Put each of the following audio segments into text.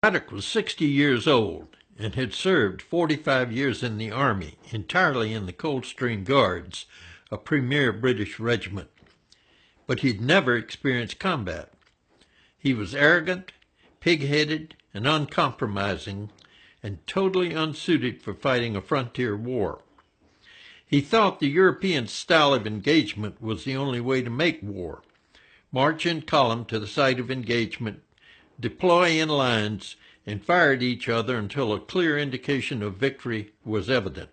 Braddock was 60 years old and had served 45 years in the Army, entirely in the Coldstream Guards, a premier British regiment. But he'd never experienced combat. He was arrogant, pig-headed, and uncompromising, and totally unsuited for fighting a frontier war. He thought the European style of engagement was the only way to make war. March in column to the site of engagement, deploy in lines, and fire at each other until a clear indication of victory was evident.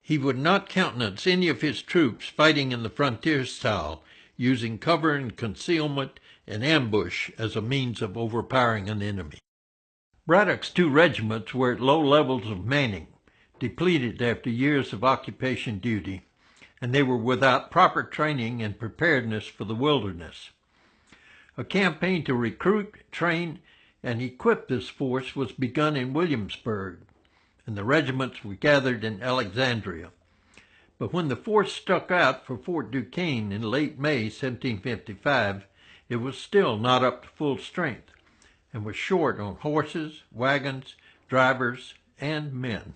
He would not countenance any of his troops fighting in the frontier style, using cover and concealment and ambush as a means of overpowering an enemy. Braddock's two regiments were at low levels of manning, depleted after years of occupation duty, and they were without proper training and preparedness for the wilderness. A campaign to recruit, train, and equip this force was begun in Williamsburg, and the regiments were gathered in Alexandria. But when the force struck out for Fort Duquesne in late May 1755, it was still not up to full strength, and was short on horses, wagons, drivers, and men.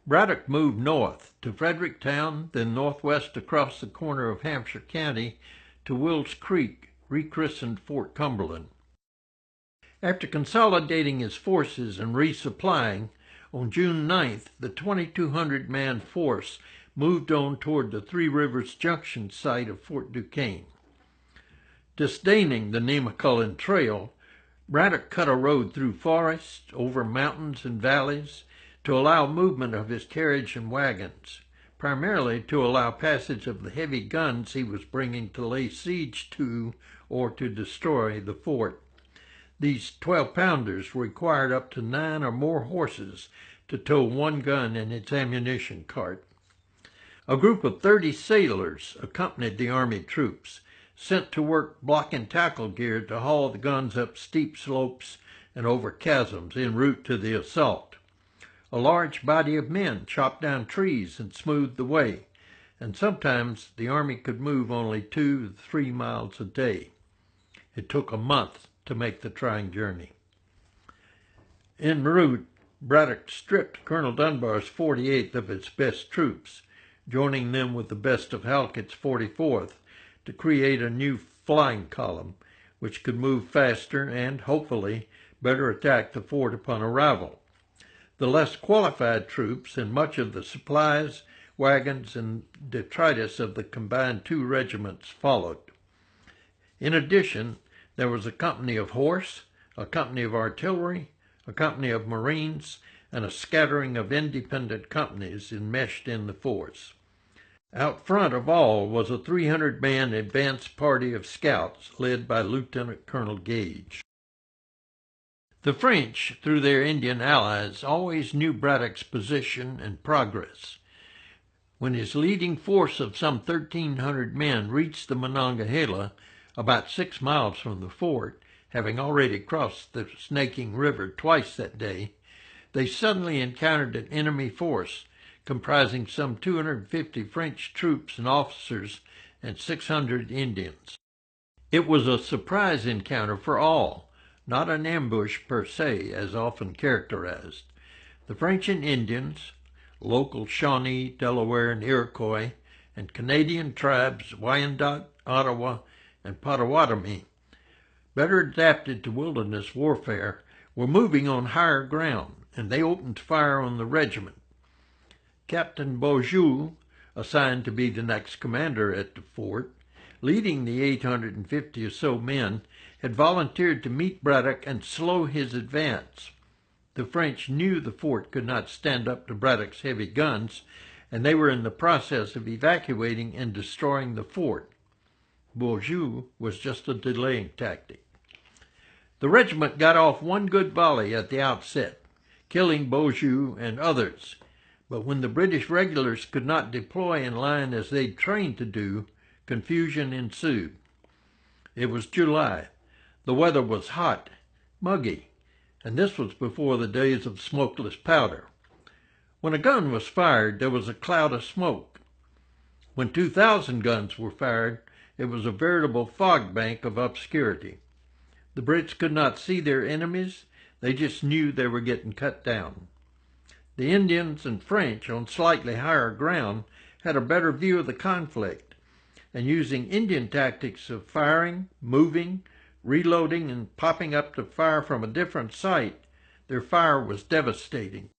Braddock moved north to Fredericktown, then northwest across the corner of Hampshire County to Wills Creek, rechristened Fort Cumberland. After consolidating his forces and resupplying, on June 9th, the 2,200-man force moved on toward the Three Rivers Junction site of Fort Duquesne. Disdaining the Nemacolin Trail, Braddock cut a road through forests, over mountains and valleys, to allow movement of his carriage and wagons, primarily to allow passage of the heavy guns he was bringing to lay siege to or to destroy the fort. These 12-pounders required up to 9 or more horses to tow one gun in its ammunition cart. A group of 30 sailors accompanied the Army troops, sent to work block and tackle gear to haul the guns up steep slopes and over chasms en route to the assault. A large body of men chopped down trees and smoothed the way, and sometimes the Army could move only 2 to 3 miles a day. It took a month to make the trying journey. En route, Braddock stripped Colonel Dunbar's 48th of its best troops, joining them with the best of Halkett's 44th to create a new flying column, which could move faster and, hopefully, better attack the fort upon arrival. The less qualified troops and much of the supplies, wagons, and detritus of the combined two regiments followed. In addition, there was a company of horse, a company of artillery, a company of marines, and a scattering of independent companies enmeshed in the force. Out front of all was a 300-man advance party of scouts led by Lieutenant Colonel Gage. The French, through their Indian allies, always knew Braddock's position and progress. When his leading force of some 1,300 men reached the Monongahela, about 6 miles from the fort, having already crossed the snaking river twice that day, they suddenly encountered an enemy force comprising some 250 French troops and officers and 600 Indians. It was a surprise encounter for all, not an ambush per se, as often characterized. The French and Indians, local Shawnee, Delaware, and Iroquois, and Canadian tribes, Wyandot, Ottawa, and Potawatomi, better adapted to wilderness warfare, were moving on higher ground, and they opened fire on the regiment. Captain Beaujeu, assigned to be the next commander at the fort, leading the 850 or so men, had volunteered to meet Braddock and slow his advance. The French knew the fort could not stand up to Braddock's heavy guns, and they were in the process of evacuating and destroying the fort. Beaujeu was just a delaying tactic. The regiment got off one good volley at the outset, killing Beaujeu and others, but when the British regulars could not deploy in line as they'd trained to do, confusion ensued. It was July. The weather was hot, muggy, and this was before the days of smokeless powder. When a gun was fired, there was a cloud of smoke. When 2,000 guns were fired, it was a veritable fog bank of obscurity. The Brits could not see their enemies. They just knew they were getting cut down. The Indians and French on slightly higher ground had a better view of the conflict, and using Indian tactics of firing, moving, reloading, and popping up to fire from a different site, their fire was devastating.